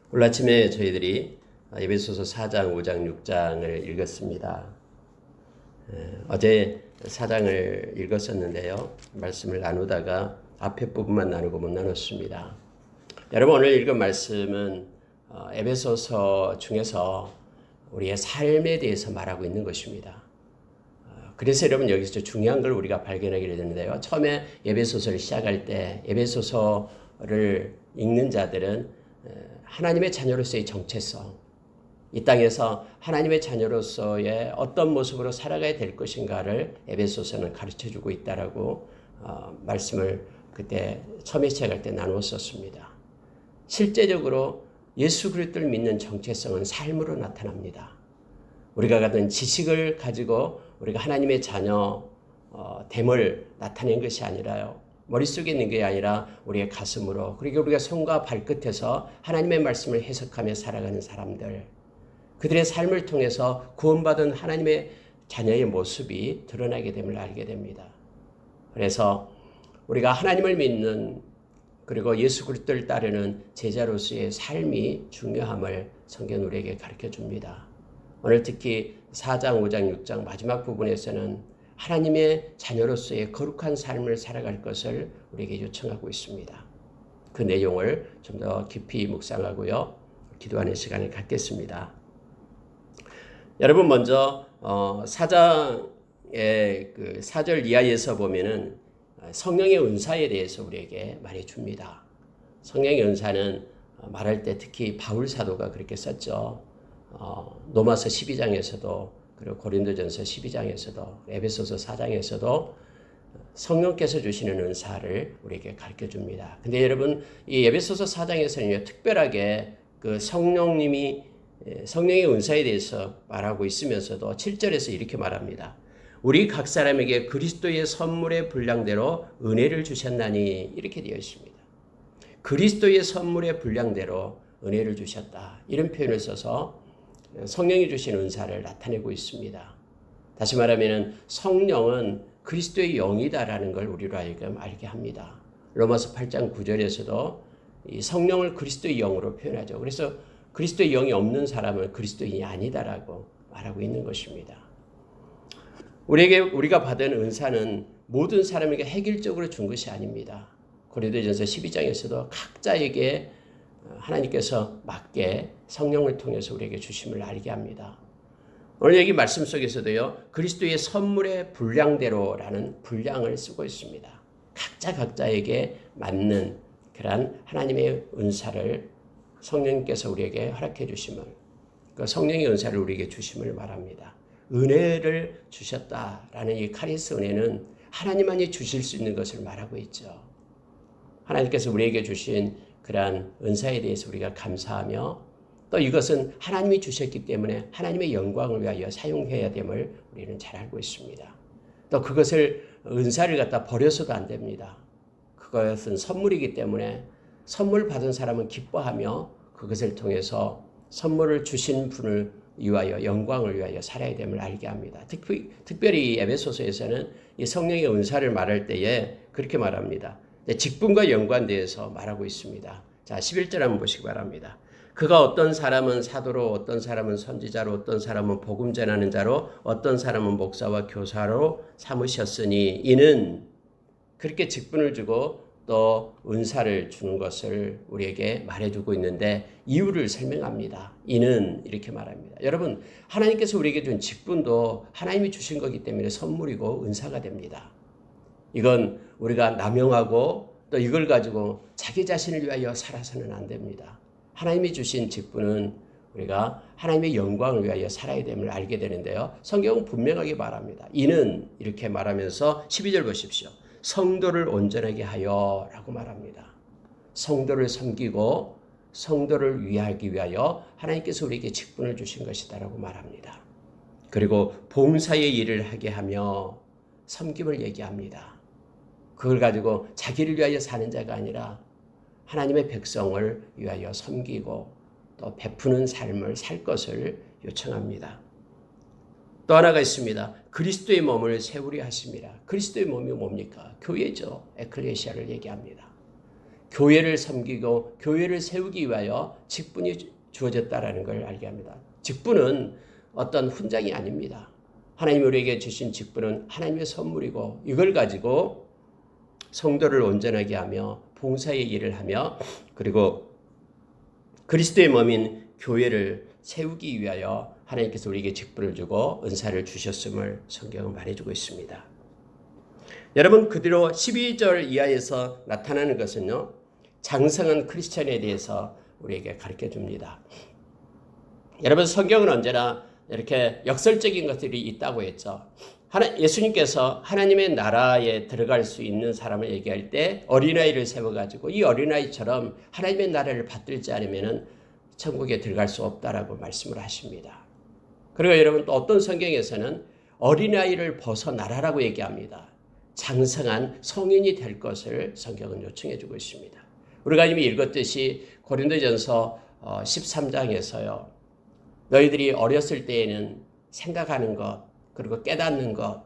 오늘 아침에 저희들이 에베소서 4장, 5장, 6장을 읽었습니다. 어제 4장을 읽었었는데요. 말씀을 나누다가 앞에 부분만 나누고 못 나눴습니다. 여러분 오늘 읽은 말씀은 에베소서 중에서 우리의 삶에 대해서 말하고 있는 것입니다. 그래서 여러분 여기서 중요한 걸 우리가 발견하게 되는데요. 처음에 에베소서를 시작할 때 에베소서를 읽는 자들은 하나님의 자녀로서의 정체성, 이 땅에서 하나님의 자녀로서의 어떤 모습으로 살아가야 될 것인가를 에베소서는 가르쳐주고 있다라고 말씀을 그때 처음에 시작할 때 나누었었습니다. 실제적으로 예수 그리스도를 믿는 정체성은 삶으로 나타납니다. 우리가 가진 지식을 가지고 우리가 하나님의 자녀 됨을 나타낸 것이 아니라요. 머릿속에 있는 게 아니라 우리의 가슴으로, 그리고 우리가 손과 발끝에서 하나님의 말씀을 해석하며 살아가는 사람들, 그들의 삶을 통해서 구원받은 하나님의 자녀의 모습이 드러나게 됨을 알게 됩니다. 그래서 우리가 하나님을 믿는, 그리고 예수 그리스도를 따르는 제자로서의 삶이 중요함을 성경은 우리에게 가르쳐 줍니다. 오늘 특히 4장, 5장, 6장 마지막 부분에서는 하나님의 자녀로서의 거룩한 삶을 살아갈 것을 우리에게 요청하고 있습니다. 그 내용을 좀 더 깊이 묵상하고요. 기도하는 시간을 갖겠습니다. 여러분 먼저 4장의 그 4절 이하에서 보면은 성령의 은사에 대해서 우리에게 말해줍니다. 성령의 은사는 말할 때 특히 바울 사도가 그렇게 썼죠. 로마서 12장에서도 그리고 고린도전서 12장에서도 에베소서 4장에서도 성령께서 주시는 은사를 우리에게 가르쳐 줍니다. 근데 여러분 이 에베소서 4장에서는 특별하게 그 성령의 은사에 대해서 말하고 있으면서도 7절에서 이렇게 말합니다. 우리 각 사람에게 그리스도의 선물의 분량대로 은혜를 주셨나니, 이렇게 되어 있습니다. 그리스도의 선물의 분량대로 은혜를 주셨다, 이런 표현을 써서 성령이 주신 은사를 나타내고 있습니다. 다시 말하면 성령은 그리스도의 영이다라는 걸 우리로 하여금 알게 합니다. 로마서 8장 9절에서도 이 성령을 그리스도의 영으로 표현하죠. 그래서 그리스도의 영이 없는 사람은 그리스도인이 아니다라고 말하고 있는 것입니다. 우리가 받은 은사는 모든 사람에게 획일적으로 준 것이 아닙니다. 고린도전서 12장에서도 각자에게 하나님께서 맞게 성령을 통해서 우리에게 주심을 알게 합니다. 오늘 여기 말씀 속에서도요, 그리스도의 선물의 분량대로라는 분량을 쓰고 있습니다. 각자에게 맞는 그러한 하나님의 은사를 성령께서 우리에게 허락해 주심을, 그 성령의 은사를 우리에게 주심을 말합니다. 은혜를 주셨다라는 이 카리스 은혜는 하나님만이 주실 수 있는 것을 말하고 있죠. 하나님께서 우리에게 주신 그러한 은사에 대해서 우리가 감사하며, 또 이것은 하나님이 주셨기 때문에 하나님의 영광을 위하여 사용해야 됨을 우리는 잘 알고 있습니다. 또 그것을 은사를 갖다 버려서도 안 됩니다. 그것은 선물이기 때문에 선물 받은 사람은 기뻐하며 그것을 통해서 선물을 주신 분을 위하여 영광을 위하여 살아야 됨을 알게 합니다. 특별히 에베소서에서는 이 성령의 은사를 말할 때에 그렇게 말합니다. 직분과 연관되어서 말하고 있습니다. 자, 11절 한번 보시기 바랍니다. 그가 어떤 사람은 사도로, 어떤 사람은 선지자로, 어떤 사람은 복음 전하는 자로, 어떤 사람은 목사와 교사로 삼으셨으니, 이는, 그렇게 직분을 주고 또 은사를 주는 것을 우리에게 말해주고 있는데 이유를 설명합니다. 이는 이렇게 말합니다. 여러분, 하나님께서 우리에게 준 직분도 하나님이 주신 거기 때문에 선물이고 은사가 됩니다. 이건 우리가 남용하고 또 이걸 가지고 자기 자신을 위하여 살아서는 안 됩니다. 하나님이 주신 직분은 우리가 하나님의 영광을 위하여 살아야 됨을 알게 되는데요. 성경은 분명하게 말합니다. 이는 이렇게 말하면서 12절 보십시오. 성도를 온전하게 하여 라고 말합니다. 성도를 섬기고 성도를 위하기 위하여 하나님께서 우리에게 직분을 주신 것이다 라고 말합니다. 그리고 봉사의 일을 하게 하며 섬김을 얘기합니다. 그걸 가지고 자기를 위하여 사는 자가 아니라 하나님의 백성을 위하여 섬기고 또 베푸는 삶을 살 것을 요청합니다. 또 하나가 있습니다. 그리스도의 몸을 세우려 하십니다. 그리스도의 몸이 뭡니까? 교회죠. 에클레시아를 얘기합니다. 교회를 섬기고 교회를 세우기 위하여 직분이 주어졌다라는 걸 알게 합니다. 직분은 어떤 훈장이 아닙니다. 하나님이 우리에게 주신 직분은 하나님의 선물이고 이걸 가지고 성도를 온전하게 하며 봉사의 일을 하며 그리고 그리스도의 몸인 교회를 세우기 위하여 하나님께서 우리에게 직분을 주고 은사를 주셨음을 성경은 말해주고 있습니다. 여러분, 그대로 12절 이하에서 나타나는 것은요, 장성한 크리스천에 대해서 우리에게 가르쳐 줍니다. 여러분, 성경은 언제나 이렇게 역설적인 것들이 있다고 했죠. 예수님께서 하나님의 나라에 들어갈 수 있는 사람을 얘기할 때 어린아이를 세워가지고 이 어린아이처럼 하나님의 나라를 받들지 않으면 천국에 들어갈 수 없다라고 말씀을 하십니다. 그리고 여러분, 또 어떤 성경에서는 어린아이를 벗어나라라고 얘기합니다. 장성한 성인이 될 것을 성경은 요청해 주고 있습니다. 우리가 이미 읽었듯이 고린도전서 13장에서요. 너희들이 어렸을 때에는 생각하는 것, 그리고 깨닫는 것,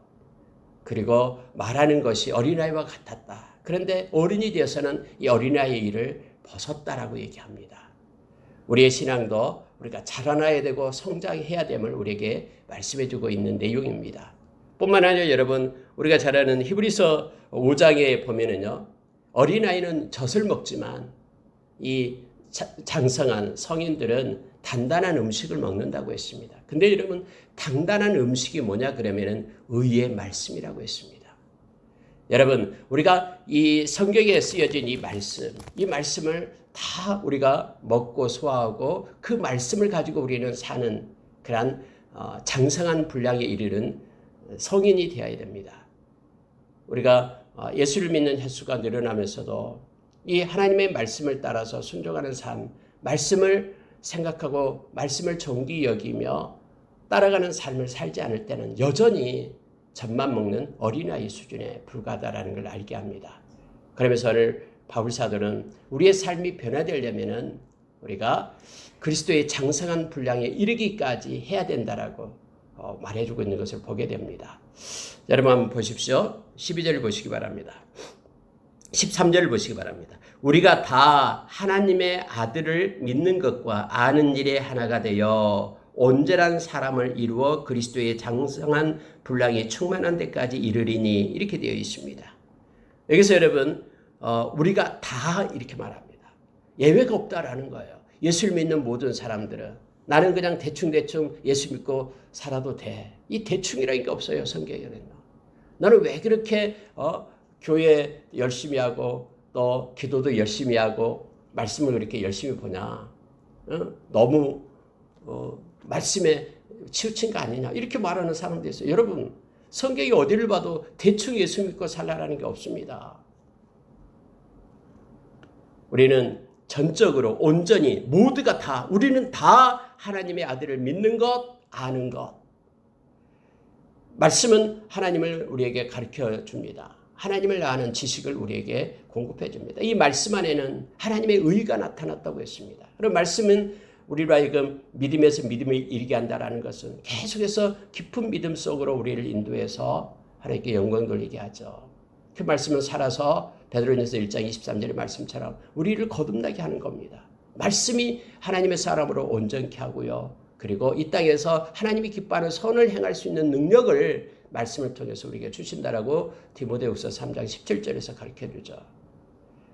그리고 말하는 것이 어린아이와 같았다. 그런데 어른이 되어서는 이 어린아이의 일을 벗었다라고 얘기합니다. 우리의 신앙도 우리가 자라나야 되고 성장해야 됨을 우리에게 말씀해 주고 있는 내용입니다. 뿐만 아니라 여러분, 우리가 잘 아는 히브리서 5장에 보면은요, 어린아이는 젖을 먹지만 이 장성한 성인들은 단단한 음식을 먹는다고 했습니다. 근데 여러분, 단단한 음식이 뭐냐 그러면은 의의 말씀이라고 했습니다. 여러분, 우리가 이 성경에 쓰여진 이 말씀을 다 우리가 먹고 소화하고 그 말씀을 가지고 우리는 사는 그런 장성한 분량에 이르는 성인이 되어야 됩니다. 우리가 예수를 믿는 횟수가 늘어나면서도 이 하나님의 말씀을 따라서 순종하는 삶, 말씀을 생각하고 말씀을 정기 여기며 따라가는 삶을 살지 않을 때는 여전히 젖만 먹는 어린아이 수준에 불과하다는 걸 알게 합니다. 그러면서 오늘 바울사도는 우리의 삶이 변화되려면 우리가 그리스도의 장성한 분량에 이르기까지 해야 된다라고 말해주고 있는 것을 보게 됩니다. 여러분 한번 보십시오. 12절 보시기 바랍니다. 13절 보시기 바랍니다. 우리가 다 하나님의 아들을 믿는 것과 아는 일에 하나가 되어 온전한 사람을 이루어 그리스도의 장성한 분량이 충만한 데까지 이르리니 이렇게 되어 있습니다. 여기서 여러분 우리가 다 이렇게 말합니다. 예외가 없다라는 거예요. 예수를 믿는 모든 사람들은 나는 그냥 대충 예수 믿고 살아도 돼. 이 대충이라는 게 없어요. 성경에는요. 너는 왜 그렇게 교회 열심히 하고 또 기도도 열심히 하고 말씀을 그렇게 열심히 보냐. 너무 말씀에 치우친 거 아니냐. 이렇게 말하는 사람도 있어요. 여러분, 성경이 어디를 봐도 대충 예수 믿고 살라라는 게 없습니다. 우리는 전적으로 온전히 모두가 다 우리는 다 하나님의 아들을 믿는 것, 아는 것. 말씀은 하나님을 우리에게 가르쳐 줍니다. 하나님을 아는 지식을 우리에게 공급해 줍니다. 이 말씀 안에는 하나님의 의가 나타났다고 했습니다. 그럼 말씀은 우리로 하여금 믿음에서 믿음을 이르게 한다는 것은 계속해서 깊은 믿음 속으로 우리를 인도해서 하나님께 영광 돌리게 하죠. 그 말씀은 살아서 베드로전서 1장 23절의 말씀처럼 우리를 거듭나게 하는 겁니다. 말씀이 하나님의 사람으로 온전케 하고요. 그리고 이 땅에서 하나님이 기뻐하는 선을 행할 수 있는 능력을 말씀을 통해서 우리에게 주신다라고 디모데후서 3장 17절에서 가르쳐주죠.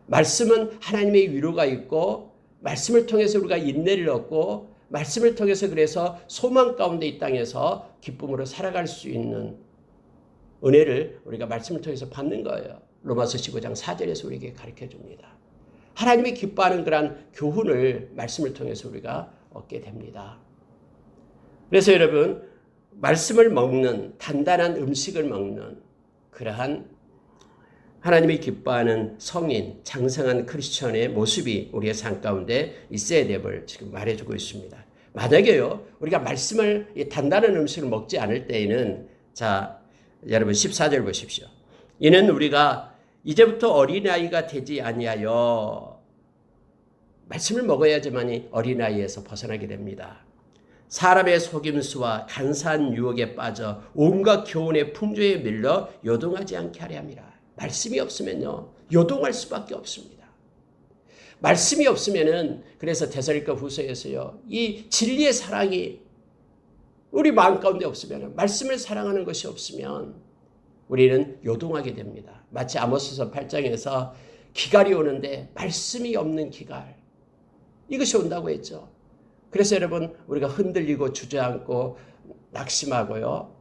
말씀은 하나님의 위로가 있고 말씀을 통해서 우리가 인내를 얻고 말씀을 통해서 그래서 소망 가운데 이 땅에서 기쁨으로 살아갈 수 있는 은혜를 우리가 말씀을 통해서 받는 거예요. 로마서 15장 4절에서 우리에게 가르쳐줍니다. 하나님이 기뻐하는 그런 교훈을 말씀을 통해서 우리가 얻게 됩니다. 그래서 여러분, 말씀을 먹는 단단한 음식을 먹는 그러한 하나님이 기뻐하는 성인, 장성한 크리스천의 모습이 우리의 삶 가운데 있어야 됨을 지금 말해주고 있습니다. 만약에요, 우리가 말씀을 단단한 음식을 먹지 않을 때에는 자, 여러분 14절 보십시오. 이는 우리가 이제부터 어린아이가 되지 아니하여 말씀을 먹어야지만이 어린아이에서 벗어나게 됩니다. 사람의 속임수와 간사한 유혹에 빠져 온갖 교훈의 풍조에 밀려 요동하지 않게 하려 함이라. 말씀이 없으면요 요동할 수밖에 없습니다. 말씀이 없으면은 그래서 데살로니가 후서에서요. 이 진리의 사랑이 우리 마음 가운데 없으면 말씀을 사랑하는 것이 없으면 우리는 요동하게 됩니다. 마치 아모스서 8장에서 기갈이 오는데 말씀이 없는 기갈. 이것이 온다고 했죠. 그래서 여러분 우리가 흔들리고 주저앉고 낙심하고요.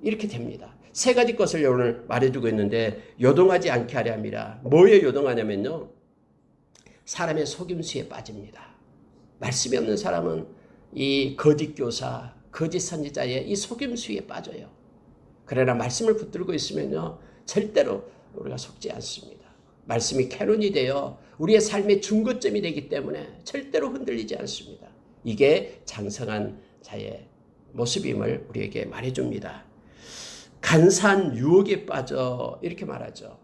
이렇게 됩니다. 세 가지 것을 오늘 말해주고 있는데 요동하지 않게 하려 합니다. 뭐에 요동하냐면요. 사람의 속임수에 빠집니다. 말씀이 없는 사람은 이 거짓 교사, 거짓 선지자의 이 속임수에 빠져요. 그러나 말씀을 붙들고 있으면요. 절대로 우리가 속지 않습니다. 말씀이 캐논이 되어 우리의 삶의 중거점이 되기 때문에 절대로 흔들리지 않습니다. 이게 장성한 자의 모습임을 우리에게 말해줍니다. 간사한 유혹에 빠져 이렇게 말하죠.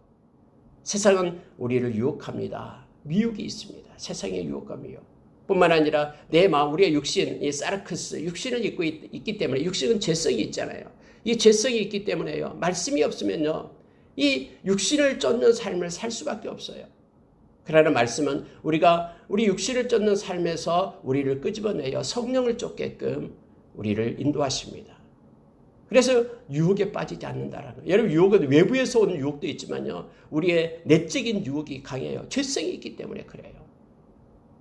세상은 우리를 유혹합니다. 미혹이 있습니다. 세상의 유혹과 미혹. 뿐만 아니라 내 마음, 우리의 육신, 이 사르크스, 육신을 입고 있기 때문에 육신은 죄성이 있잖아요. 이 죄성이 있기 때문에요. 말씀이 없으면요. 이 육신을 쫓는 삶을 살 수밖에 없어요. 그러나 말씀은 우리 육신을 쫓는 삶에서 우리를 끄집어내어 성령을 쫓게끔 우리를 인도하십니다. 그래서 유혹에 빠지지 않는다라는 거예요. 여러분 유혹은 외부에서 오는 유혹도 있지만요. 우리의 내적인 유혹이 강해요. 죄성이 있기 때문에 그래요.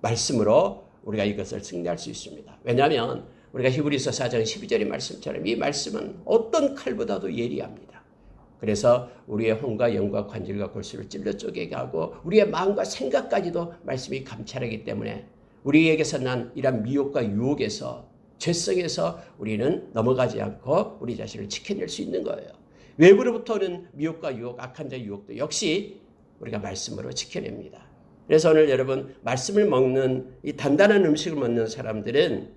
말씀으로 우리가 이것을 승리할 수 있습니다. 왜냐하면 우리가 히브리서 4장 12절의 말씀처럼 이 말씀은 어떤 칼보다도 예리합니다. 그래서 우리의 혼과 영과 관절과 골수를 찔러 쪼개게 하고 우리의 마음과 생각까지도 말씀이 감찰하기 때문에 우리에게서 난 이런 미혹과 유혹에서 죄성에서 우리는 넘어가지 않고 우리 자신을 지켜낼 수 있는 거예요. 외부로부터는 미혹과 유혹, 악한 자의 유혹도 역시 우리가 말씀으로 지켜냅니다. 그래서 오늘 여러분 말씀을 먹는 이 단단한 음식을 먹는 사람들은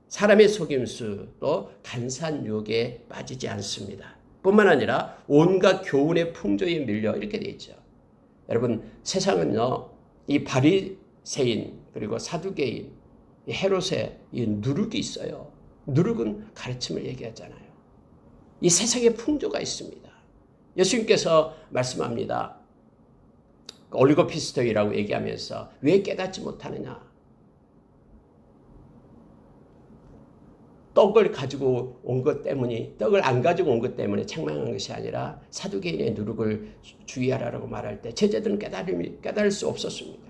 사람의 속임수 또 간사한 유혹에 빠지지 않습니다. 뿐만 아니라 온갖 교훈의 풍조에 밀려 이렇게 돼 있죠. 여러분 세상은요. 이 바리새인 그리고 사두개인 헤롯의 이 누룩이 있어요. 누룩은 가르침을 얘기하잖아요. 이 세상에 풍조가 있습니다. 예수님께서 말씀합니다. 올리고피스토이라고 얘기하면서 왜 깨닫지 못하느냐. 떡을 가지고 온 것 때문에 떡을 안 가지고 온 것 때문에 책망한 것이 아니라 사두개인의 누룩을 주의하라고 말할 때 제자들은 깨달을 수 없었습니다.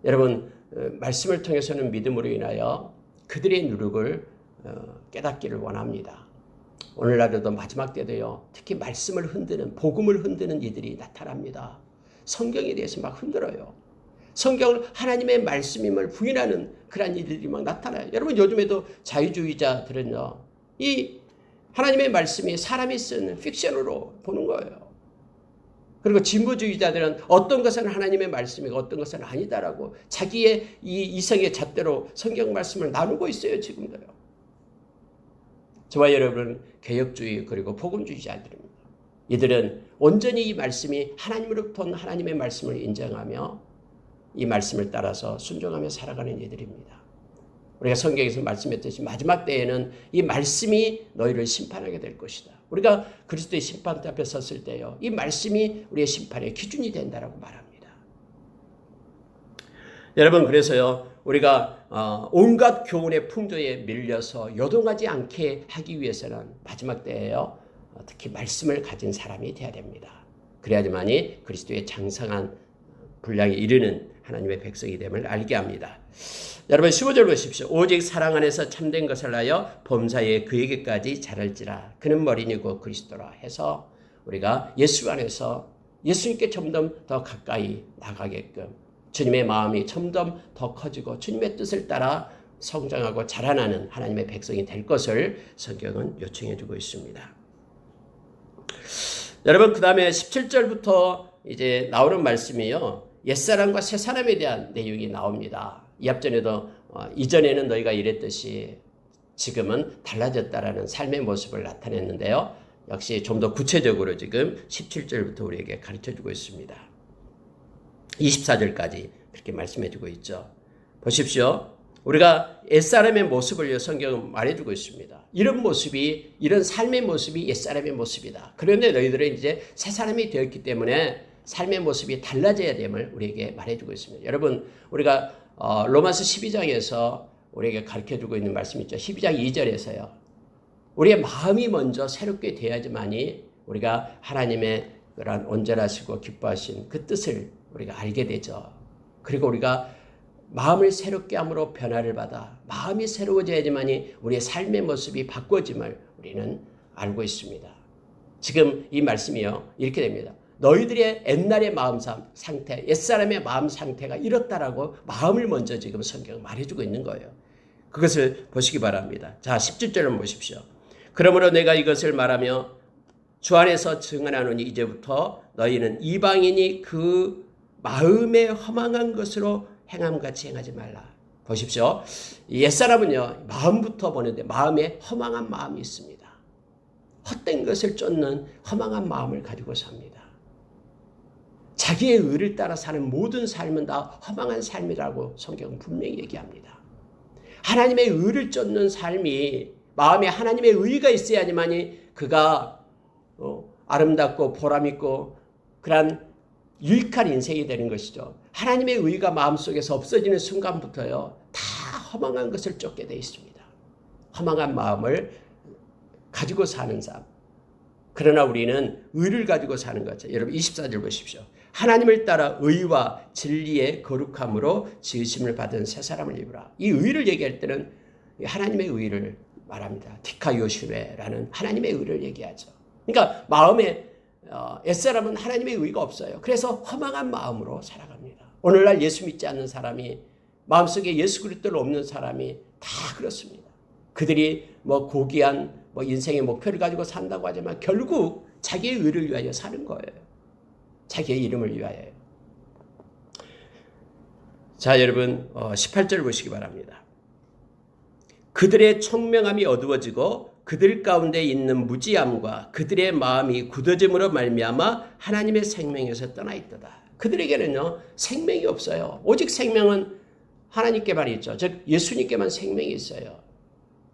여러분 말씀을 통해서는 믿음으로 인하여 그들의 누룩을 깨닫기를 원합니다. 오늘날에도 마지막 때도요. 특히 말씀을 흔드는 복음을 흔드는 이들이 나타납니다. 성경에 대해서 막 흔들어요. 성경을 하나님의 말씀임을 부인하는 그런 이들이 막 나타나요. 여러분 요즘에도 자유주의자들은요. 이 하나님의 말씀이 사람이 쓴 픽션으로 보는 거예요. 그리고 진보주의자들은 어떤 것은 하나님의 말씀이고 어떤 것은 아니다라고 자기의 이 이성의 잣대로 성경 말씀을 나누고 있어요. 지금도요. 저와 여러분은 개혁주의 그리고 복음주의자들입니다. 이들은 온전히 이 말씀이 하나님으로부터 온 하나님의 말씀을 인정하며 이 말씀을 따라서 순종하며 살아가는 이들입니다. 우리가 성경에서 말씀했듯이 마지막 때에는 이 말씀이 너희를 심판하게 될 것이다. 우리가 그리스도의 심판대 앞에 섰을 때요. 이 말씀이 우리의 심판의 기준이 된다라고 말합니다. 여러분 그래서요. 우리가 온갖 교훈의 풍조에 밀려서 요동하지 않게 하기 위해서는 마지막 때에요. 특히 말씀을 가진 사람이 되어야 됩니다. 그래야지만이 그리스도의 장성한 분량에 이르는 하나님의 백성이 됨을 알게 합니다. 여러분 15절 보십시오. 오직 사랑 안에서 참된 것을 하여 범사에 그에게까지 자랄지라. 그는 머리니고 그리스도라 해서 우리가 예수 안에서 예수님께 점점 더 가까이 나가게끔 주님의 마음이 점점 더 커지고 주님의 뜻을 따라 성장하고 자라나는 하나님의 백성이 될 것을 성경은 요청해 주고 있습니다. 여러분 그 다음에 17절부터 이제 나오는 말씀이요. 옛사람과 새사람에 대한 내용이 나옵니다. 이 앞전에도 이전에는 너희가 이랬듯이 지금은 달라졌다라는 삶의 모습을 나타냈는데요. 역시 좀 더 구체적으로 지금 17절부터 우리에게 가르쳐주고 있습니다. 24절까지 그렇게 말씀해주고 있죠. 보십시오. 우리가 옛사람의 모습을 성경은 말해주고 있습니다. 이런 모습이 이런 삶의 모습이 옛사람의 모습이다. 그런데 너희들은 이제 새사람이 되었기 때문에 삶의 모습이 달라져야 됨을 우리에게 말해주고 있습니다. 여러분, 우리가 로마서 12장에서 우리에게 가르쳐주고 있는 말씀 있죠. 12장 2절에서요. 우리의 마음이 먼저 새롭게 돼야지만이 우리가 하나님의 그런 온전하시고 기뻐하신 그 뜻을 우리가 알게 되죠. 그리고 우리가 마음을 새롭게 함으로 변화를 받아 마음이 새로워져야지만이 우리의 삶의 모습이 바꿔짐을 우리는 알고 있습니다. 지금 이 말씀이요. 이렇게 됩니다. 너희들의 옛날의 마음 상태, 옛사람의 마음 상태가 이렇다라고 마음을 먼저 지금 성경은 말해주고 있는 거예요. 그것을 보시기 바랍니다. 자, 17절을 보십시오. 그러므로 내가 이것을 말하며 주 안에서 증언하노니 이제부터 너희는 이방인이 그 마음에 허망한 것으로 행함같이 행하지 말라. 보십시오. 옛사람은요, 마음부터 보는데 마음에 허망한 마음이 있습니다. 헛된 것을 쫓는 허망한 마음을 가지고 삽니다. 자기의 의를 따라 사는 모든 삶은 다 허망한 삶이라고 성경은 분명히 얘기합니다. 하나님의 의를 쫓는 삶이 마음에 하나님의 의가 있어야지만이 그가 아름답고 보람있고 그런 유익한 인생이 되는 것이죠. 하나님의 의가 마음속에서 없어지는 순간부터요, 다 허망한 것을 쫓게 되어 있습니다. 허망한 마음을 가지고 사는 삶. 그러나 우리는 의를 가지고 사는 거죠. 여러분 24절 보십시오. 하나님을 따라 의와 진리의 거룩함으로 지으심을 받은 새 사람을 입으라. 이 의를 얘기할 때는 하나님의 의를 말합니다. 디카요슈레라는 하나님의 의를 얘기하죠. 그러니까 마음에 옛사람은 하나님의 의가 없어요. 그래서 허망한 마음으로 살아갑니다. 오늘날 예수 믿지 않는 사람이, 마음속에 예수 그리스도를 없는 사람이 다 그렇습니다. 그들이 고귀한 인생의 목표를 가지고 산다고 하지만 결국 자기의 의를 위하여 사는 거예요. 자기의 이름을 위하여. 자, 여러분 18절 보시기 바랍니다. 그들의 총명함이 어두워지고 그들 가운데 있는 무지함과 그들의 마음이 굳어짐으로 말미암아 하나님의 생명에서 떠나 있도다. 그들에게는요, 생명이 없어요. 오직 생명은 하나님께만 있죠. 즉 예수님께만 생명이 있어요.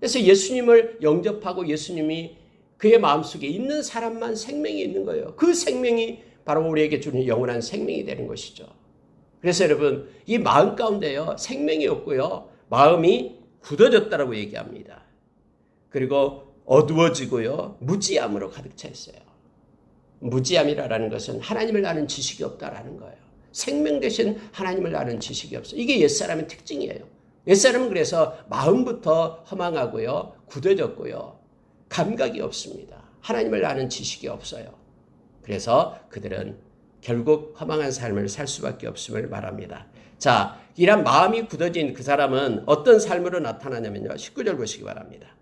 그래서 예수님을 영접하고 예수님이 그의 마음속에 있는 사람만 생명이 있는 거예요. 그 생명이 바로 우리에게 주는 영원한 생명이 되는 것이죠. 그래서 여러분, 이 마음 가운데요, 생명이 없고요, 마음이 굳어졌다라고 얘기합니다. 그리고 어두워지고요, 무지함으로 가득 차 있어요. 무지함이라는 것은 하나님을 아는 지식이 없다라는 거예요. 생명 대신 하나님을 아는 지식이 없어요. 이게 옛사람의 특징이에요. 옛사람은 그래서 마음부터 허망하고요, 굳어졌고요, 감각이 없습니다. 하나님을 아는 지식이 없어요. 그래서 그들은 결국 허망한 삶을 살 수밖에 없음을 말합니다. 자, 이런 마음이 굳어진 그 사람은 어떤 삶으로 나타나냐면요, 19절 보시기 바랍니다.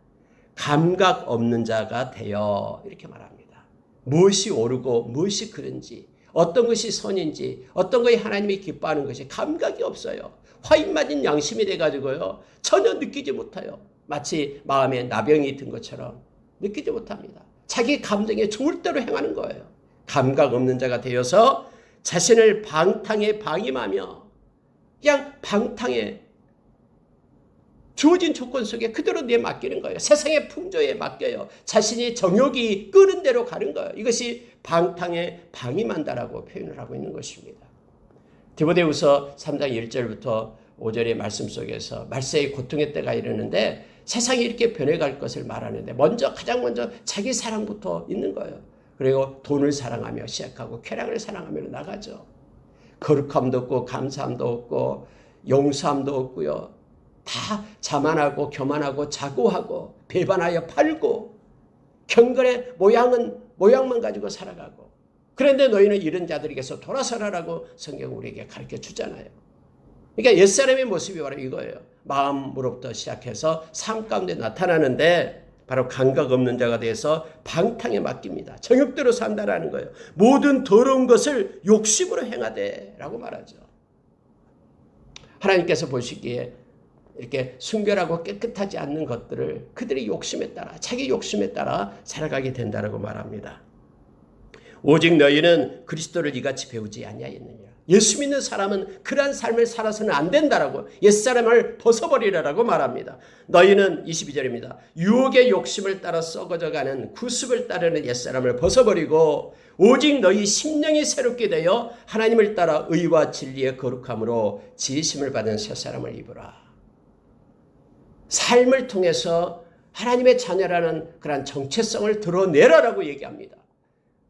감각 없는 자가 되어, 이렇게 말합니다. 무엇이 옳고 무엇이 그른지, 어떤 것이 선인지, 어떤 것이 하나님이 기뻐하는 것이 감각이 없어요. 화인 맞은 양심이 돼가지고요, 전혀 느끼지 못해요. 마치 마음에 나병이 든 것처럼 느끼지 못합니다. 자기 감정에 좋을 대로 행하는 거예요. 감각 없는 자가 되어서 자신을 방탕에 방임하며 그냥 방탕에 주어진 조건 속에 그대로 맡기는 거예요. 세상의 풍조에 맡겨요. 자신이 정욕이 끄는 대로 가는 거예요. 이것이 방탕에 방임한다라고 표현을 하고 있는 것입니다. 디모데후서 3장 1절부터 5절의 말씀 속에서 말세의 고통의 때가 이르는데 세상이 이렇게 변해갈 것을 말하는데 가장 먼저 자기 사랑부터 있는 거예요. 그리고 돈을 사랑하며 시작하고 쾌락을 사랑하며 나가죠. 거룩함도 없고 감사함도 없고 용서함도 없고요. 다 자만하고 교만하고 자고하고 배반하여 팔고 경건의 모양만 가지고 살아가고, 그런데 너희는 이런 자들에게서 돌아서라라고 성경 우리에게 가르쳐 주잖아요. 그러니까 옛사람의 모습이 바로 이거예요. 마음으로부터 시작해서 삶 가운데 나타나는데 바로 감각 없는 자가 돼서 방탕에 맡깁니다. 정욕대로 산다라는 거예요. 모든 더러운 것을 욕심으로 행하되 라고 말하죠. 하나님께서 보시기에 이렇게 순결하고 깨끗하지 않는 것들을 그들의 욕심에 따라, 자기 욕심에 따라 살아가게 된다라고 말합니다. 오직 너희는 그리스도를 이같이 배우지 아니하였느냐. 예수 믿는 사람은 그러한 삶을 살아서는 안 된다라고, 옛사람을 벗어버리라라고 말합니다. 너희는 22절입니다. 유혹의 욕심을 따라 썩어져가는 구습을 따르는 옛사람을 벗어버리고 오직 너희 심령이 새롭게 되어 하나님을 따라 의와 진리의 거룩함으로 지으심을 받은 새 사람을 입으라. 삶을 통해서 하나님의 자녀라는 그런 정체성을 드러내라라고 얘기합니다.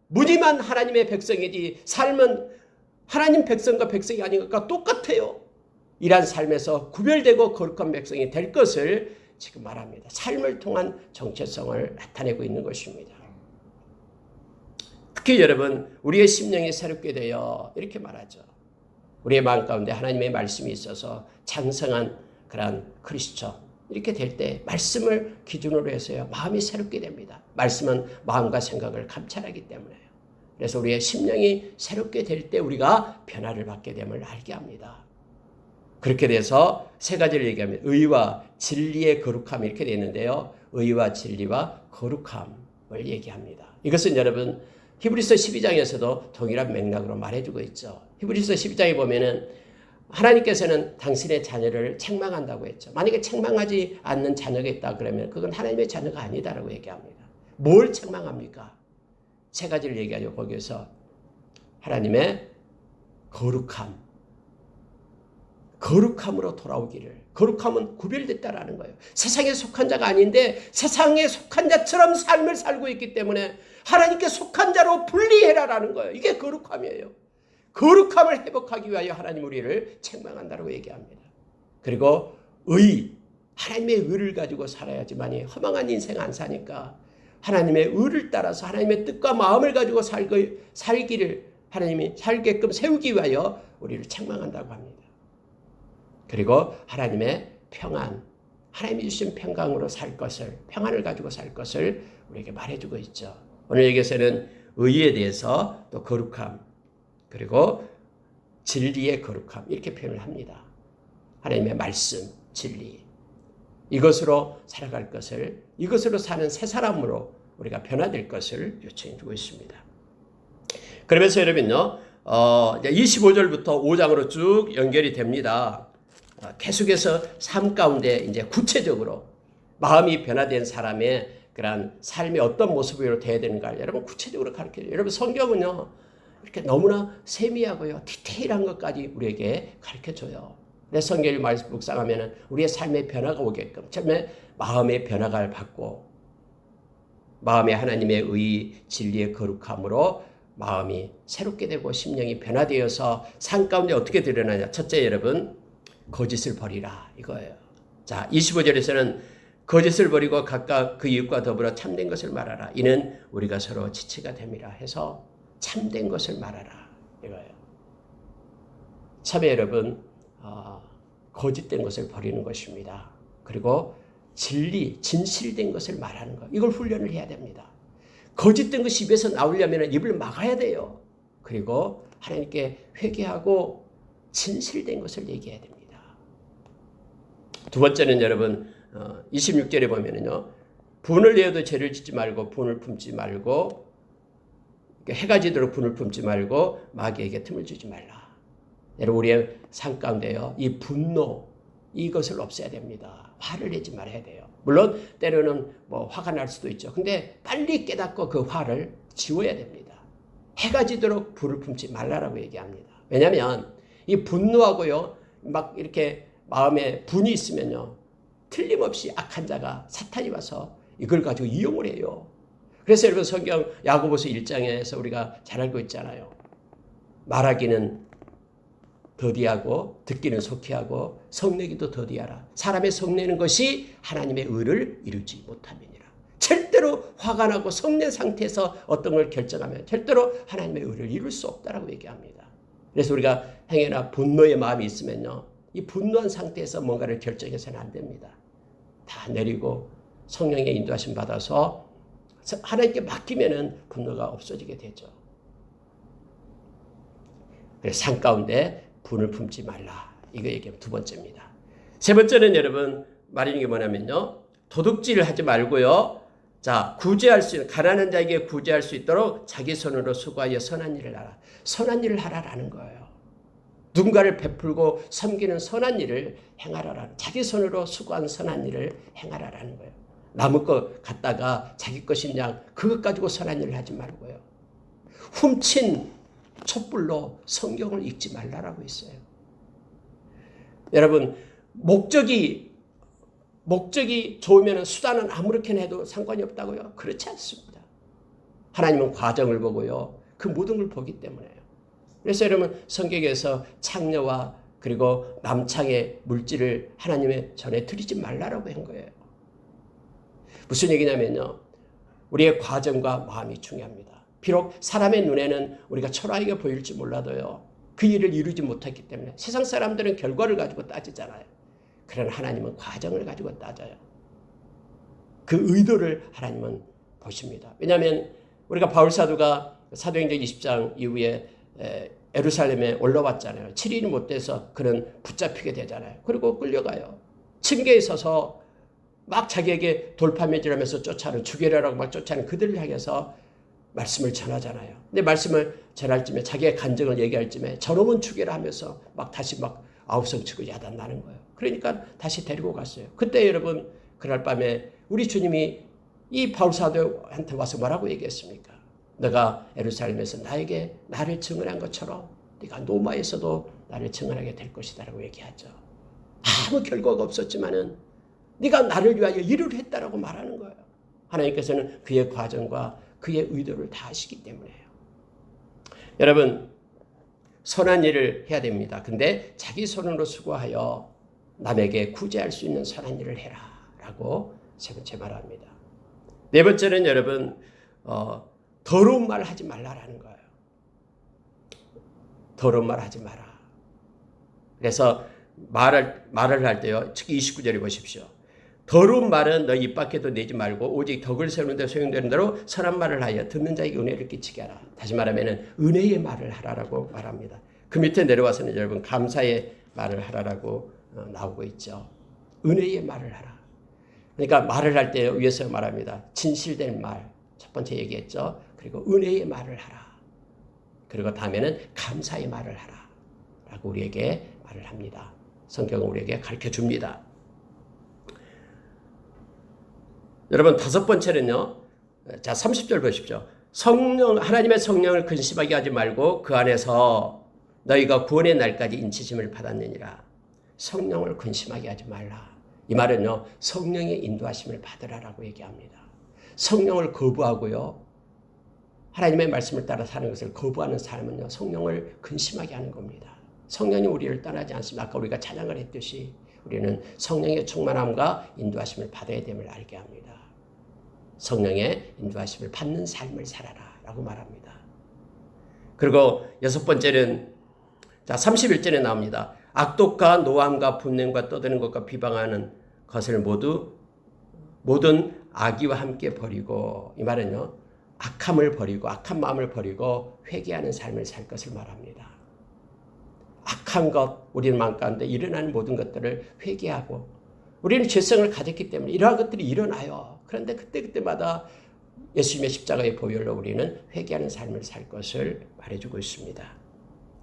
무늬만 하나님의 백성이지 삶은 하나님 백성과 백성이 아닌 것과 똑같아요. 이러한 삶에서 구별되고 거룩한 백성이 될 것을 지금 말합니다. 삶을 통한 정체성을 나타내고 있는 것입니다. 특히 여러분, 우리의 심령이 새롭게 되어 이렇게 말하죠. 우리의 마음 가운데 하나님의 말씀이 있어서 장성한 그런 크리스천, 이렇게 될 때 말씀을 기준으로 해서요, 마음이 새롭게 됩니다. 말씀은 마음과 생각을 감찰하기 때문에요. 그래서 우리의 심령이 새롭게 될 때 우리가 변화를 받게 됨을 알게 합니다. 그렇게 돼서 세 가지를 얘기하면 의와 진리의 거룩함, 이렇게 되어 있는데요. 의와 진리와 거룩함을 얘기합니다. 이것은 여러분 히브리서 12장에서도 동일한 맥락으로 말해주고 있죠. 히브리서 12장에 보면은 하나님께서는 당신의 자녀를 책망한다고 했죠. 만약에 책망하지 않는 자녀가 있다 그러면 그건 하나님의 자녀가 아니다라고 얘기합니다. 뭘 책망합니까? 세 가지를 얘기하죠. 거기에서 하나님의 거룩함으로 돌아오기를. 거룩함은 구별됐다라는 거예요. 세상에 속한 자가 아닌데 세상에 속한 자처럼 삶을 살고 있기 때문에 하나님께 속한 자로 분리해라라는 거예요. 이게 거룩함이에요. 거룩함을 회복하기 위하여 하나님 우리를 책망한다고 얘기합니다. 그리고 하나님의 의를 가지고 살아야지만이 허망한 인생 안 사니까 하나님의 의를 따라서 하나님의 뜻과 마음을 가지고 살기를 하나님이 살게끔 세우기 위하여 우리를 책망한다고 합니다. 그리고 하나님의 평안, 하나님이 주신 평강으로 살 것을, 평안을 가지고 살 것을 우리에게 말해주고 있죠. 오늘 여기서는 의에 대해서 또 거룩함, 그리고 진리의 거룩함, 이렇게 표현을 합니다. 하나님의 말씀, 진리, 이것으로 살아갈 것을, 이것으로 사는 새 사람으로 우리가 변화될 것을 요청해 주고 있습니다. 그러면서 여러분요, 25절부터 5장으로 쭉 연결이 됩니다. 계속해서 삶 가운데 이제 구체적으로 마음이 변화된 사람의 그런 삶이 어떤 모습으로 돼야 되는가, 여러분 구체적으로 가르쳐줘요. 여러분 성경은요, 이렇게 너무나 세미하고요, 디테일한 것까지 우리에게 가르쳐줘요. 내 성경을 말씀 묵상하면 우리의 삶의 변화가 오게끔, 처음에 마음의 변화가 받고, 마음에 하나님의 의, 진리의 거룩함으로 마음이 새롭게 되고 심령이 변화되어서 삶 가운데 어떻게 드러나냐. 첫째, 여러분, 거짓을 버리라, 이거예요. 자, 25절에서는 거짓을 버리고 각각 그 이웃과 더불어 참된 것을 말하라. 이는 우리가 서로 지체가 됨이라 해서 참된 것을 말하라, 이거예요. 참에 여러분, 거짓된 것을 버리는 것입니다. 그리고 진실된 것을 말하는 것, 이걸 훈련을 해야 됩니다. 거짓된 것이 입에서 나오려면 입을 막아야 돼요. 그리고 하나님께 회개하고 진실된 것을 얘기해야 됩니다. 두 번째는 여러분, 26절에 보면은요, 분을 내어도 죄를 짓지 말고 분을 품지 말고, 해가 지도록 분을 품지 말고 마귀에게 틈을 주지 말라. 여러분, 우리의 삶 가운데요, 이 분노, 이것을 없애야 됩니다. 화를 내지 말아야 돼요. 물론 때로는 화가 날 수도 있죠. 근데 빨리 깨닫고 그 화를 지워야 됩니다. 해가 지도록 불을 품지 말라라고 얘기합니다. 왜냐하면 이 분노하고요, 막 이렇게 마음에 분이 있으면요, 틀림없이 악한 자가, 사탄이 와서 이걸 가지고 이용을 해요. 그래서 여러분 성경 야고보서 1장에서 우리가 잘 알고 있잖아요. 말하기는 더디하고 듣기는 속히 하고 성내기도 더디하라. 사람의 성내는 것이 하나님의 의를 이루지 못함이니라. 절대로 화가 나고 성낸 상태에서 어떤 걸 결정하면 절대로 하나님의 의를 이룰 수 없다라고 얘기합니다. 그래서 우리가 행여나 분노의 마음이 있으면요, 이 분노한 상태에서 뭔가를 결정해서는 안 됩니다. 다 내리고 성령의 인도하심 받아서 하나님께 맡기면은 분노가 없어지게 되죠. 그래서 삶 가운데 분을 품지 말라, 이거 얘기하면 두 번째입니다. 세 번째는 여러분 말하는 게 뭐냐면요, 도둑질을 하지 말고요, 자, 가난한 자에게 구제할 수 있도록 자기 손으로 수고하여 선한 일을 하라. 선한 일을 하라라는 거예요. 누군가를 베풀고 섬기는 선한 일을 행하라라는, 자기 손으로 수고한 선한 일을 행하라라는 거예요. 남의 것 갖다가 자기 것인 양 그것 가지고 선한 일을 하지 말고요. 훔친 촛불로 성경을 읽지 말라라고 했어요. 여러분, 목적이 좋으면 수단은 아무렇게나 해도 상관이 없다고요? 그렇지 않습니다. 하나님은 과정을 보고요. 그 모든 걸 보기 때문에요. 그래서 여러분, 성경에서 창녀와 그리고 남창의 물질을 하나님의 전에 드리지 말라라고 한 거예요. 무슨 얘기냐면요. 우리의 과정과 마음이 중요합니다. 비록 사람의 눈에는 우리가 초라하게 보일지 몰라도요. 그 일을 이루지 못했기 때문에 세상 사람들은 결과를 가지고 따지잖아요. 그러나 하나님은 과정을 가지고 따져요. 그 의도를 하나님은 보십니다. 왜냐하면 우리가 바울 사도가 사도행전 20장 이후에 예루살렘에 올라왔잖아요. 7일이 못 돼서 그는 붙잡히게 되잖아요. 그리고 끌려가요. 층계에 서서 막 자기에게 돌파매질하면서 쫓아는 죽여라라고 막 쫓아는 그들을 향해서 말씀을 전하잖아요. 근데 말씀을 전할 쯤에 자기의 간증을 얘기할 쯤에 저놈은 죽여라 하면서 막 다시 막 아우성 치고 야단나는 거예요. 그러니까 다시 데리고 갔어요. 그때 여러분 그날 밤에 우리 주님이 이 바울 사도한테 와서 뭐라고 얘기했습니까? 너가 예루살렘에서 나를 증언한 것처럼 네가 노마에서도 나를 증언하게 될 것이다라고 얘기하죠. 아무 결과가 없었지만은 네가 나를 위하여 일을 했다라고 말하는 거예요. 하나님께서는 그의 과정과 그의 의도를 다 아시기 때문에요. 여러분, 선한 일을 해야 됩니다. 근데 자기 손으로 수고하여 남에게 구제할 수 있는 선한 일을 해라 라고 세 번째 말합니다. 네 번째는 여러분 더러운 말 하지 말라라는 거예요. 더러운 말 하지 마라. 그래서 말을 할 때요. 특히 29절에 보십시오. 더러운 말은 너 입 밖에도 내지 말고 오직 덕을 세우는 데 소용되는 대로 선한 말을 하여 듣는 자에게 은혜를 끼치게 하라. 다시 말하면 은혜의 말을 하라라고 말합니다. 그 밑에 내려와서는 여러분 감사의 말을 하라라고 나오고 있죠. 은혜의 말을 하라. 그러니까 말을 할 때 위에서 말합니다. 진실된 말, 첫 번째 얘기했죠. 그리고 은혜의 말을 하라. 그리고 다음에는 감사의 말을 하라 라고 우리에게 말을 합니다. 성경은 우리에게 가르쳐 줍니다. 여러분 다섯 번째는요. 자 30절 보십시오. 하나님의 성령을 근심하게 하지 말고 그 안에서 너희가 구원의 날까지 인치심을 받았느니라. 성령을 근심하게 하지 말라. 이 말은요. 성령의 인도하심을 받으라라고 얘기합니다. 성령을 거부하고요. 하나님의 말씀을 따라 사는 것을 거부하는 사람은요. 성령을 근심하게 하는 겁니다. 성령이 우리를 떠나지 않습니다. 아까 우리가 찬양을 했듯이 우리는 성령의 충만함과 인도하심을 받아야 됨을 알게 합니다. 성령의 인도하심을 받는 삶을 살아라 라고 말합니다. 그리고 여섯 번째는 자 31절에 나옵니다. 악독과 노함과 분냄과 떠드는 것과 비방하는 것을 모든 악의와 함께 버리고 이 말은요. 악함을 버리고 악한 마음을 버리고 회개하는 삶을 살 것을 말합니다. 악한 것 우리는 마음 가운데 일어나는 모든 것들을 회개하고 우리는 죄성을 가졌기 때문에 이러한 것들이 일어나요. 그런데 그때마다 예수님의 십자가의 보혈로 우리는 회개하는 삶을 살 것을 말해주고 있습니다.